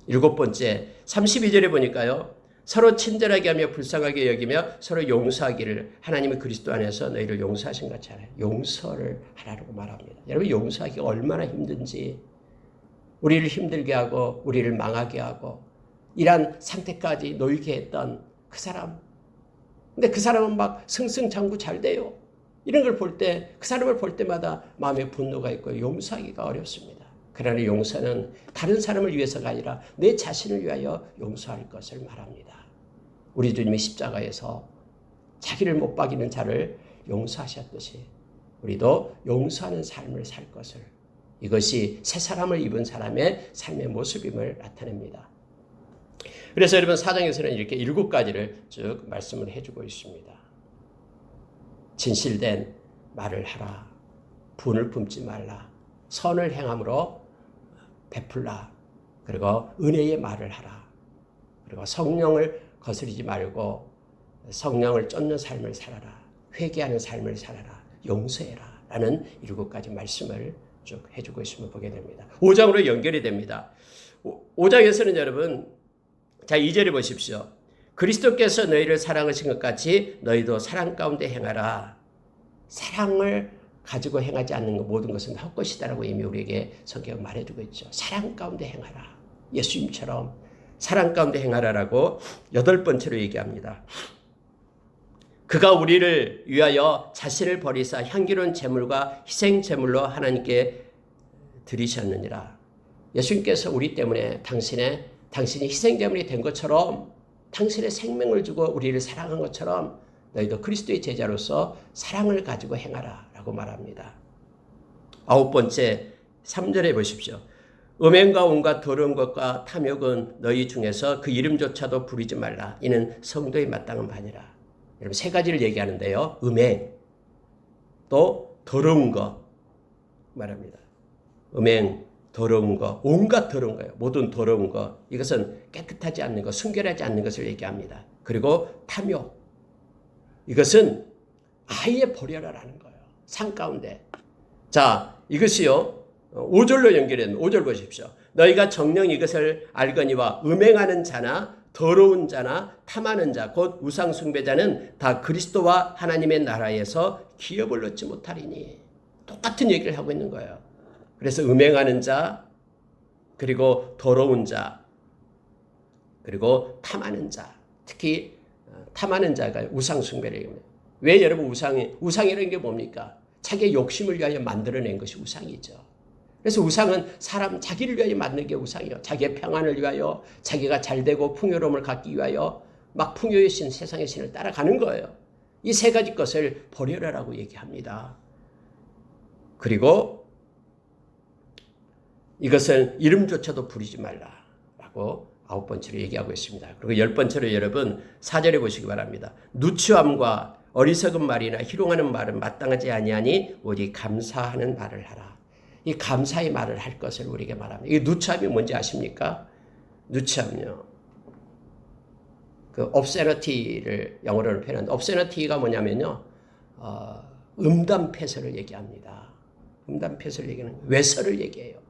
일곱 번째 32절에 보니까요. 서로 친절하게 하며 불쌍하게 여기며 서로 용서하기를 하나님의 그리스도 안에서 너희를 용서하신 것처럼 용서를 하라고 말합니다. 여러분 용서하기가 얼마나 힘든지 우리를 힘들게 하고 우리를 망하게 하고 이러한 상태까지 놓이게 했던 그 사람. 근데 그 사람은 막 승승장구 잘 돼요. 이런 걸 볼 때 그 사람을 볼 때마다 마음에 분노가 있고 용서하기가 어렵습니다. 그러나 용서는 다른 사람을 위해서가 아니라 내 자신을 위하여 용서할 것을 말합니다. 우리 주님이 십자가에서 자기를 못 박이는 자를 용서하셨듯이 우리도 용서하는 삶을 살 것을 이것이 새 사람을 입은 사람의 삶의 모습임을 나타냅니다. 그래서 여러분 사장에서는 이렇게 7가지를 쭉 말씀을 해주고 있습니다. 진실된 말을 하라. 분을 품지 말라. 선을 행함으로 베풀라. 그리고 은혜의 말을 하라. 그리고 성령을 거스르지 말고 성령을 쫓는 삶을 살아라. 회개하는 삶을 살아라. 용서해라. 라는 7가지 말씀을 쭉 해주고 있음을 보게 됩니다. 5장으로 연결이 됩니다. 5장에서는 여러분 자 2절에 보십시오. 그리스도께서 너희를 사랑하신 것 같이 너희도 사랑 가운데 행하라. 사랑을 가지고 행하지 않는 모든 것은 헛것이다라고 이미 우리에게 성경은 말해주고 있죠. 사랑 가운데 행하라. 예수님처럼 사랑 가운데 행하라라고 8번째로 얘기합니다. 그가 우리를 위하여 자신을 버리사 향기로운 제물과 희생 제물로 하나님께 드리셨느니라. 예수님께서 우리 때문에 당신이 희생 제물이 된 것처럼 당신의 생명을 주고 우리를 사랑한 것처럼 너희도 그리스도의 제자로서 사랑을 가지고 행하라 라고 말합니다. 9번째 3절에 보십시오. 음행과 온갖 더러운 것과 탐욕은 너희 중에서 그 이름조차도 부리지 말라. 이는 성도에 마땅한 바니라. 여러분 3가지를 얘기하는데요. 음행, 또 더러운 것 말합니다. 음행, 더러운 것, 온갖 더러운 거예요. 모든 더러운 것. 이것은 깨끗하지 않는 것, 순결하지 않는 것을 얘기합니다. 그리고 탐욕. 이것은 아예 버려라라는 거예요. 산 가운데. 자, 이것이요. 5절로 연결된 5절 보십시오. 너희가 정녕 이것을 알거니와 음행하는 자나 더러운 자나 탐하는 자 곧 우상 숭배자는 다 그리스도와 하나님의 나라에서 기업을 얻지 못하리니. 똑같은 얘기를 하고 있는 거예요. 그래서 음행하는 자, 그리고 더러운 자, 그리고 탐하는 자. 특히 탐하는 자가 우상 숭배를 얘기합니다. 왜 여러분 우상이라는 게 뭡니까? 자기의 욕심을 위하여 만들어낸 것이 우상이죠. 그래서 우상은 사람 자기를 위하여 만든 게 우상이에요. 자기의 평안을 위하여, 자기가 잘되고 풍요로움을 갖기 위하여 막 풍요의 신, 세상의 신을 따라가는 거예요. 이 3가지 것을 버려라라고 얘기합니다. 그리고 이것은 이름조차도 부리지 말라라고 9번째로 얘기하고 있습니다. 그리고 10번째로 여러분 4절에 보시기 바랍니다. 누추함과 어리석은 말이나 희롱하는 말은 마땅하지 아니하니 오직 감사하는 말을 하라. 이 감사의 말을 할 것을 우리에게 말합니다. 이 누추함이 뭔지 아십니까? 누추함요. 그 obscenity를 영어로는 표현하는데 obscenity가 뭐냐면요. 음담패설을 얘기합니다. 음담패설을 얘기하는 거예요. 외설을 얘기해요.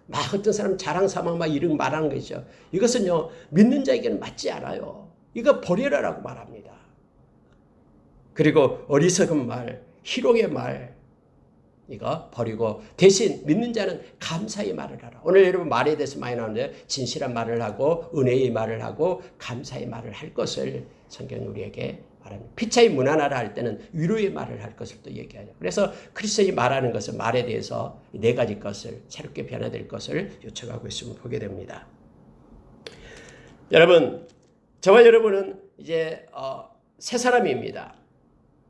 막 어떤 사람 자랑 삼아 막 이런 말하는 거죠. 이것은요. 믿는 자에게는 맞지 않아요. 이거 버려라라고 말합니다. 그리고 어리석은 말, 희롱의 말 이거 버리고 대신 믿는 자는 감사의 말을 하라. 오늘 여러분 말에 대해서 많이 나오는데 진실한 말을 하고 은혜의 말을 하고 감사의 말을 할 것을 성경이 우리에게 말합니다. 피차에 무난하라 할 때는 위로의 말을 할 것을 또 얘기하죠. 그래서 그리스도인이 말하는 것은 말에 대해서 4가지 것을 새롭게 변화될 것을 요청하고 있음을 보게 됩니다. 여러분, 저와 여러분은 이제 새 사람입니다.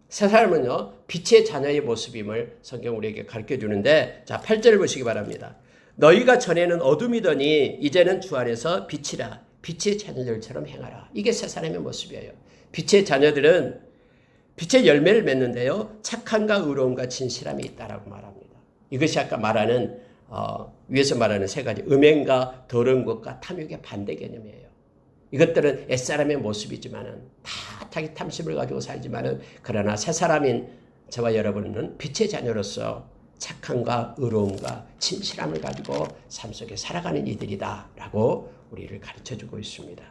새 사람은요, 빛의 자녀의 모습임을 성경 우리에게 가르쳐 주는데, 자, 8절을 보시기 바랍니다. 너희가 전에는 어둠이더니 이제는 주 안에서 빛이라. 빛의 자녀들처럼 행하라. 이게 새 사람의 모습이에요. 빛의 자녀들은 빛의 열매를 맺는데요, 착함과 의로움과 진실함이 있다라고 말합니다. 이것이 아까 말하는 위에서 말하는 3가지 음행과 더러운 것과 탐욕의 반대 개념이에요. 이것들은 옛사람의 모습이지만은 다 자기 탐심을 가지고 살지만은 그러나 새 사람인 저와 여러분은 빛의 자녀로서 착함과 의로움과 진실함을 가지고 삶 속에 살아가는 이들이다라고 우리를 가르쳐주고 있습니다.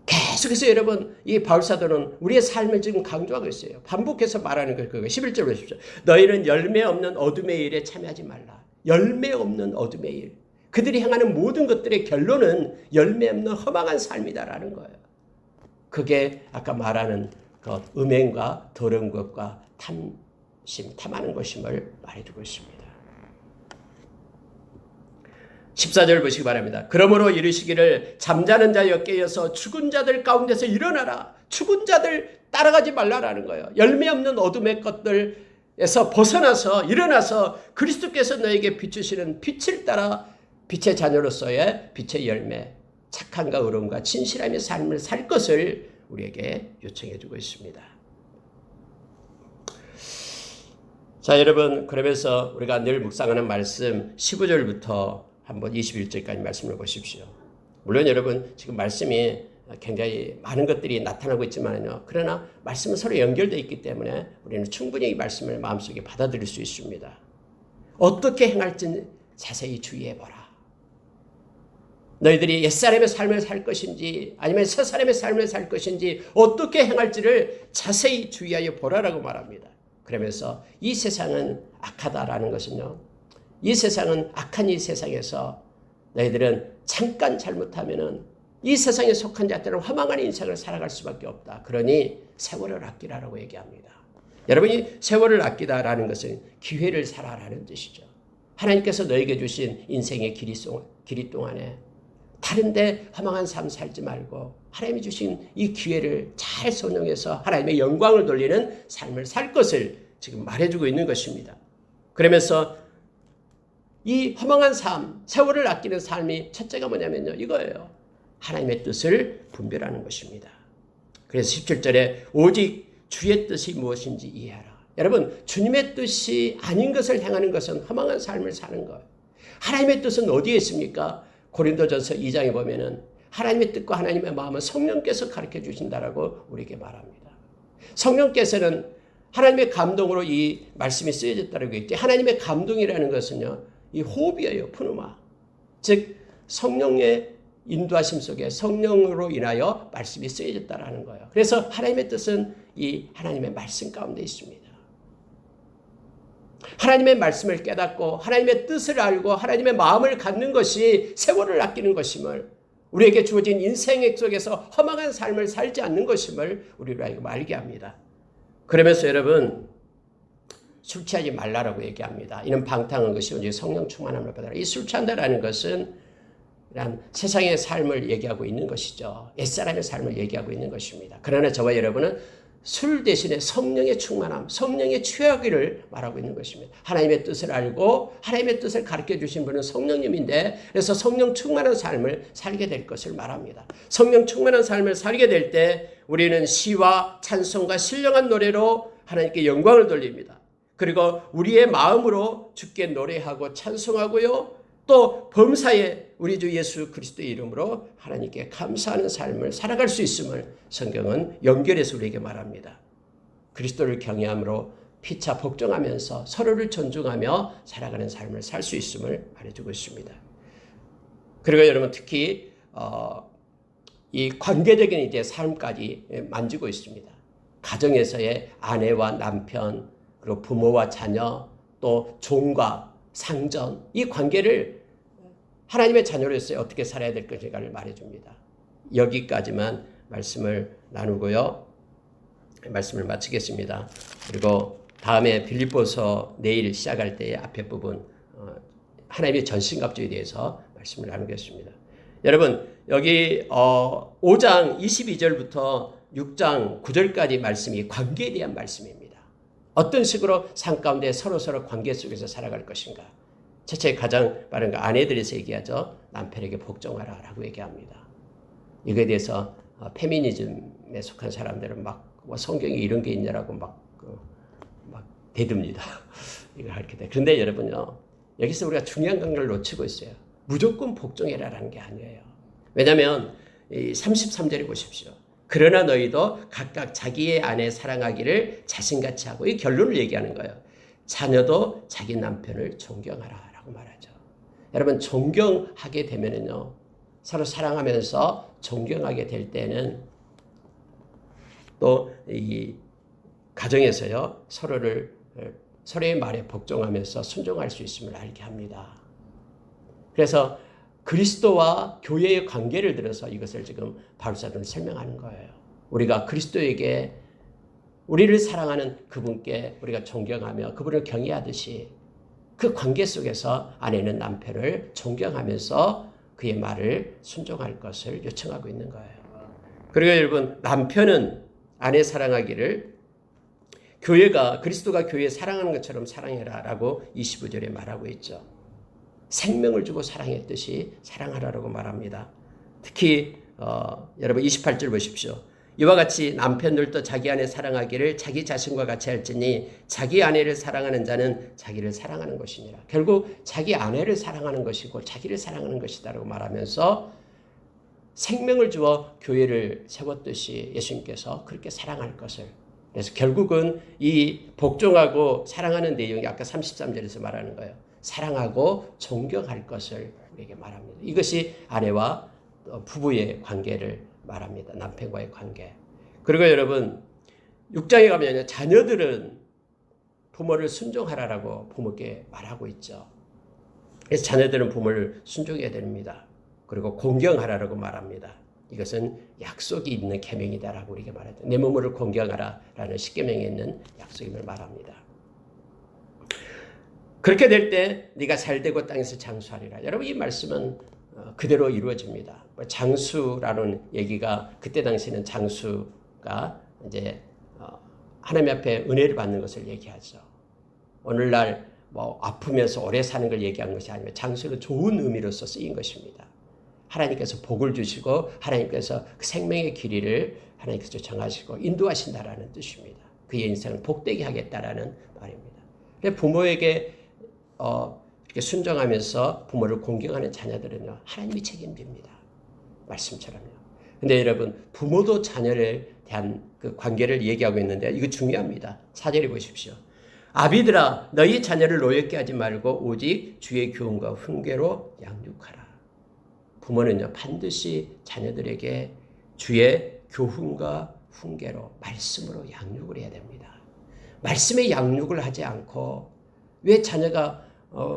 계속해서 여러분 이 바울사도는 우리의 삶을 지금 강조하고 있어요. 반복해서 말하는 거 그거 11절 보십시오. 너희는 열매 없는 어둠의 일에 참여하지 말라. 열매 없는 어둠의 일. 그들이 행하는 모든 것들의 결론은 열매 없는 허망한 삶이다라는 거예요. 그게 아까 말하는 그 음행과 더러운 것과 탐하는 것임을 말해주고 있습니다. 14절 보시기 바랍니다. 그러므로 이르시기를 잠자는 자여 깨어서 죽은 자들 가운데서 일어나라. 죽은 자들 따라가지 말라라는 거예요. 열매 없는 어둠의 것들에서 벗어나서 일어나서 그리스도께서 너에게 비추시는 빛을 따라 빛의 자녀로서의 빛의 열매, 착함과 의로움과 진실함의 삶을 살 것을 우리에게 요청해 주고 있습니다. 자, 여러분, 그러면서 우리가 늘 묵상하는 말씀 15절부터 한번 21절까지 말씀을 보십시오. 물론 여러분 지금 말씀이 굉장히 많은 것들이 나타나고 있지만요. 그러나 말씀은 서로 연결되어 있기 때문에 우리는 충분히 이 말씀을 마음속에 받아들일 수 있습니다. 어떻게 행할지 자세히 주의해보라. 너희들이 옛사람의 삶을 살 것인지 아니면 새사람의 삶을 살 것인지 어떻게 행할지를 자세히 주의하여 보라라고 말합니다. 그러면서 이 세상은 악하다라는 것은요, 이 세상은 악한 이 세상에서 너희들은 잠깐 잘못하면은 이 세상에 속한 자들은 허망한 인생을 살아갈 수밖에 없다. 그러니 세월을 아끼라라고 얘기합니다. 여러분이 세월을 아끼다라는 것은 기회를 살아라는 뜻이죠. 하나님께서 너에게 주신 인생의 길이 동안에 다른데 허망한 삶 살지 말고 하나님이 주신 이 기회를 잘 선용해서 하나님의 영광을 돌리는 삶을 살 것을 지금 말해주고 있는 것입니다. 그러면서 이 허망한 삶, 세월을 아끼는 삶이 첫째가 뭐냐면요, 이거예요. 하나님의 뜻을 분별하는 것입니다. 그래서 17절에 오직 주의 뜻이 무엇인지 이해하라. 여러분, 주님의 뜻이 아닌 것을 행하는 것은 허망한 삶을 사는 거예요. 하나님의 뜻은 어디에 있습니까? 고린도전서 2장에 보면은 하나님의 뜻과 하나님의 마음은 성령께서 가르쳐 주신다라고 우리에게 말합니다. 성령께서는 하나님의 감동으로 이 말씀이 쓰여졌다라고 했지. 하나님의 감동이라는 것은요, 이 호흡이에요, 푸누마. 즉 성령의 인도하심 속에 성령으로 인하여 말씀이 쓰여졌다라는 거예요. 그래서 하나님의 뜻은 이 하나님의 말씀 가운데 있습니다. 하나님의 말씀을 깨닫고 하나님의 뜻을 알고 하나님의 마음을 갖는 것이 세월을 아끼는 것임을, 우리에게 주어진 인생 속에서 허망한 삶을 살지 않는 것임을 우리로 하여금 알게 합니다. 그러면서 여러분, 술 취하지 말라라고 얘기합니다. 이는 방탕한 것이 오직 성령 충만함을 받아라. 이 술 취한다라는 것은 세상의 삶을 얘기하고 있는 것이죠. 옛사람의 삶을 얘기하고 있는 것입니다. 그러나 저와 여러분은 술 대신에 성령의 충만함, 성령의 취하기를 말하고 있는 것입니다. 하나님의 뜻을 알고 하나님의 뜻을 가르쳐 주신 분은 성령님인데, 그래서 성령 충만한 삶을 살게 될 것을 말합니다. 성령 충만한 삶을 살게 될 때 우리는 시와 찬송과 신령한 노래로 하나님께 영광을 돌립니다. 그리고 우리의 마음으로 주께 노래하고 찬송하고요, 또 범사에 우리 주 예수 그리스도의 이름으로 하나님께 감사하는 삶을 살아갈 수 있음을 성경은 연결해서 우리에게 말합니다. 그리스도를 경외함으로 피차 복종하면서 서로를 존중하며 살아가는 삶을 살 수 있음을 말해주고 있습니다. 그리고 여러분, 특히 이 관계적인 이제 삶까지 만지고 있습니다. 가정에서의 아내와 남편, 그리고 부모와 자녀, 또 종과 상전, 이 관계를 하나님의 자녀로서 어떻게 살아야 될 것인가를 말해줍니다. 여기까지만 말씀을 나누고요, 말씀을 마치겠습니다. 그리고 다음에 빌립보서 내일 시작할 때의 앞에 부분, 하나님의 전신갑주에 대해서 말씀을 나누겠습니다. 여러분, 여기 5장 22절부터 6장 9절까지 말씀이 관계에 대한 말씀입니다. 어떤 식으로 삶 가운데 서로 관계 속에서 살아갈 것인가. 첫째, 가장 빠른 거 아내들에서 얘기하죠. 남편에게 복종하라 라고 얘기합니다. 이거에 대해서 페미니즘에 속한 사람들은 막 성경에 이런 게 있냐라고 막 대듭니다. 이걸 하게 돼. 그런데 여러분요, 여기서 우리가 중요한 강조를 놓치고 있어요. 무조건 복종해라라는 게 아니에요. 왜냐하면 33절에 보십시오. 그러나 너희도 각각 자기의 아내 사랑하기를 자신같이 하고, 이 결론을 얘기하는 거예요. 자녀도 자기 남편을 존경하라 라고 말하죠. 여러분, 존경하게 되면은요, 서로 사랑하면서 존경하게 될 때는 또 이 가정에서요, 서로의 말에 복종하면서 순종할 수 있음을 알게 합니다. 그래서 그리스도와 교회의 관계를 들어서 이것을 지금 바울사도는 설명하는 거예요. 우리가 그리스도에게 우리를 사랑하는 그분께 우리가 존경하며 그분을 경외하듯이 그 관계 속에서 아내는 남편을 존경하면서 그의 말을 순종할 것을 요청하고 있는 거예요. 그리고 여러분, 남편은 아내 사랑하기를 그리스도가 교회 사랑하는 것처럼 사랑해라 라고 25절에 말하고 있죠. 생명을 주고 사랑했듯이 사랑하라고 말합니다. 특히 여러분 28절 보십시오. 이와 같이 남편들도 자기 아내 사랑하기를 자기 자신과 같이 할지니 자기 아내를 사랑하는 자는 자기를 사랑하는 것이니라. 결국 자기 아내를 사랑하는 것이고 자기를 사랑하는 것이다라고 말하면서 생명을 주어 교회를 세웠듯이 예수님께서 그렇게 사랑할 것을, 그래서 결국은 이 복종하고 사랑하는 내용이 아까 33절에서 말하는 거예요. 사랑하고 존경할 것을 우리에게 말합니다. 이것이 아내와 부부의 관계를 말합니다. 남편과의 관계. 그리고 여러분 6장에 가면 자녀들은 부모를 순종하라라고 부모께 말하고 있죠. 그래서 자녀들은 부모를 순종해야 됩니다. 그리고 공경하라라고 말합니다. 이것은 약속이 있는 계명이다라고 우리에게 말하죠. 내 부모를 공경하라라는 십계명에 있는 약속임을 말합니다. 그렇게 될 때 네가 잘되고 땅에서 장수하리라. 여러분 이 말씀은 그대로 이루어집니다. 장수라는 얘기가 그때 당시에는 장수가 이제 하나님 앞에 은혜를 받는 것을 얘기하죠. 오늘날 뭐 아프면서 오래 사는 걸 얘기한 것이 아니라 장수는 좋은 의미로서 쓰인 것입니다. 하나님께서 복을 주시고 하나님께서 그 생명의 길이를 하나님께서 정하시고 인도하신다라는 뜻입니다. 그의 인생을 복되게 하겠다라는 말입니다. 부모에게 이렇게 순종하면서 부모를 공경하는 자녀들은요, 하나님이 책임집니다. 말씀처럼요. 근데 여러분, 부모도 자녀에 대한 그 관계를 얘기하고 있는데 이거 중요합니다. 4절에 보십시오. 아비들아, 너희 자녀를 노엽게 하지 말고 오직 주의 교훈과 훈계로 양육하라. 부모는요, 반드시 자녀들에게 주의 교훈과 훈계로, 말씀으로 양육을 해야 됩니다. 말씀의 양육을 하지 않고 왜 자녀가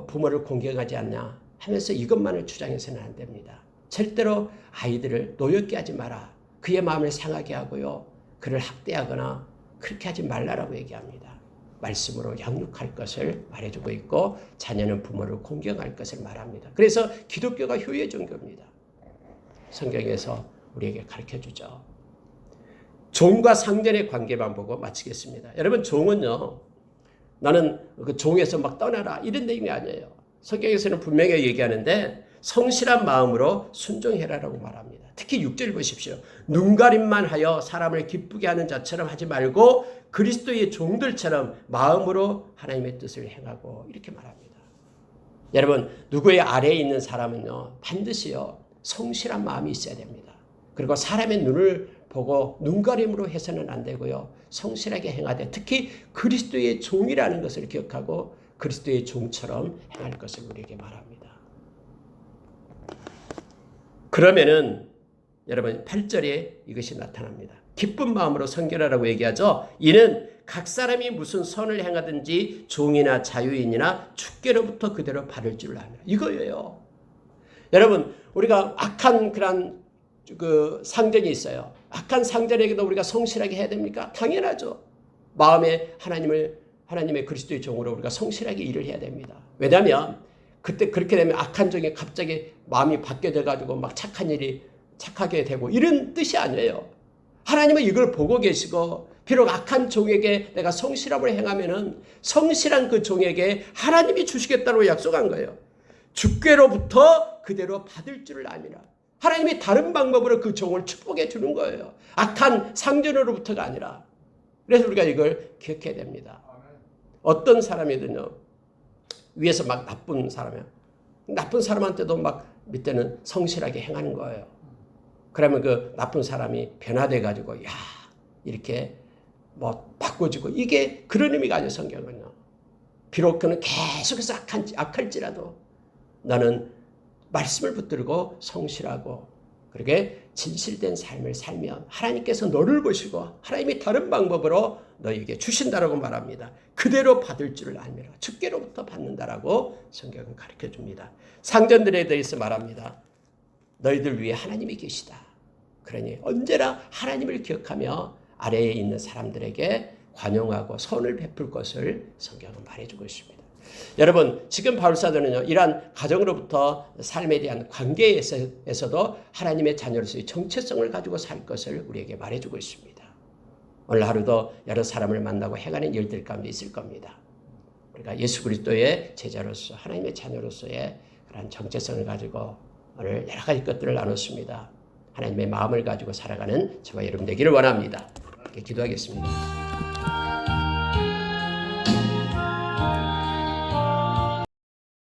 부모를 공경하지 않냐 하면서 이것만을 주장해서는 안 됩니다. 절대로 아이들을 노엽게 하지 마라. 그의 마음을 상하게 하고요. 그를 학대하거나 그렇게 하지 말라라고 얘기합니다. 말씀으로 양육할 것을 말해주고 있고 자녀는 부모를 공경할 것을 말합니다. 그래서 기독교가 효의 종교입니다. 성경에서 우리에게 가르쳐주죠. 종과 상전의 관계만 보고 마치겠습니다. 여러분 종은요. 나는 그 종에서 막 떠나라 이런 내용이 아니에요. 성경에서는 분명히 얘기하는데 성실한 마음으로 순종해라라고 말합니다. 특히 6절 보십시오. 눈가림만 하여 사람을 기쁘게 하는 자처럼 하지 말고 그리스도의 종들처럼 마음으로 하나님의 뜻을 행하고 이렇게 말합니다. 여러분 누구의 아래에 있는 사람은요 반드시요 성실한 마음이 있어야 됩니다. 그리고 사람의 눈을 보고 눈가림으로 해서는 안 되고요. 성실하게 행하되 특히 그리스도의 종이라는 것을 기억하고 그리스도의 종처럼 행할 것을 우리에게 말합니다. 그러면은 여러분 8절에 이것이 나타납니다. 기쁜 마음으로 선결하라고 얘기하죠. 이는 각 사람이 무슨 선을 행하든지 종이나 자유인이나 주께로부터 그대로 받을 줄 압니다. 이거예요. 여러분 우리가 악한 그런 그 상전이 있어요. 악한 상전에게도 우리가 성실하게 해야 됩니까? 당연하죠. 마음에 하나님의 그리스도의 종으로 우리가 성실하게 일을 해야 됩니다. 왜냐하면 그때 그렇게 되면 악한 종이 갑자기 마음이 바뀌어져가지고 막 착하게 되고 이런 뜻이 아니에요. 하나님은 이걸 보고 계시고 비록 악한 종에게 내가 성실함을 행하면은 성실한 그 종에게 하나님이 주시겠다고 약속한 거예요. 주께로부터 그대로 받을 줄을 아니라. 하나님이 다른 방법으로 그 종을 축복해 주는 거예요. 악한 상전으로부터가 아니라. 그래서 우리가 이걸 기억해야 됩니다. 어떤 사람이든요. 위에서 막 나쁜 사람이야. 나쁜 사람한테도 막 밑에는 성실하게 행하는 거예요. 그러면 그 나쁜 사람이 변화돼 가지고 야 이렇게 뭐 바꿔주고 이게 그런 의미가 아니에요. 성경은요. 비록 그는 계속해서 악할지라도 나는 말씀을 붙들고 성실하고 그렇게 진실된 삶을 살면 하나님께서 너를 보시고 하나님이 다른 방법으로 너에게 주신다라고 말합니다. 그대로 받을 줄을 알미라. 주께로부터 받는다라고 성경은 가르쳐줍니다. 상전들에 대해서 말합니다. 너희들 위에 하나님이 계시다. 그러니 언제나 하나님을 기억하며 아래에 있는 사람들에게 관용하고 선을 베풀 것을 성경은 말해주고 있습니다. 여러분 지금 바울사도는요 이러한 가정으로부터 삶에 대한 관계에서도 하나님의 자녀로서의 정체성을 가지고 살 것을 우리에게 말해주고 있습니다. 오늘 하루도 여러 사람을 만나고 행하는 일들 가운데 있을 겁니다. 우리가 예수 그리스도의 제자로서 하나님의 자녀로서의 그런 정체성을 가지고 오늘 여러 가지 것들을 나눴습니다. 하나님의 마음을 가지고 살아가는 저와 여러분 되기를 원합니다. 기도하겠습니다.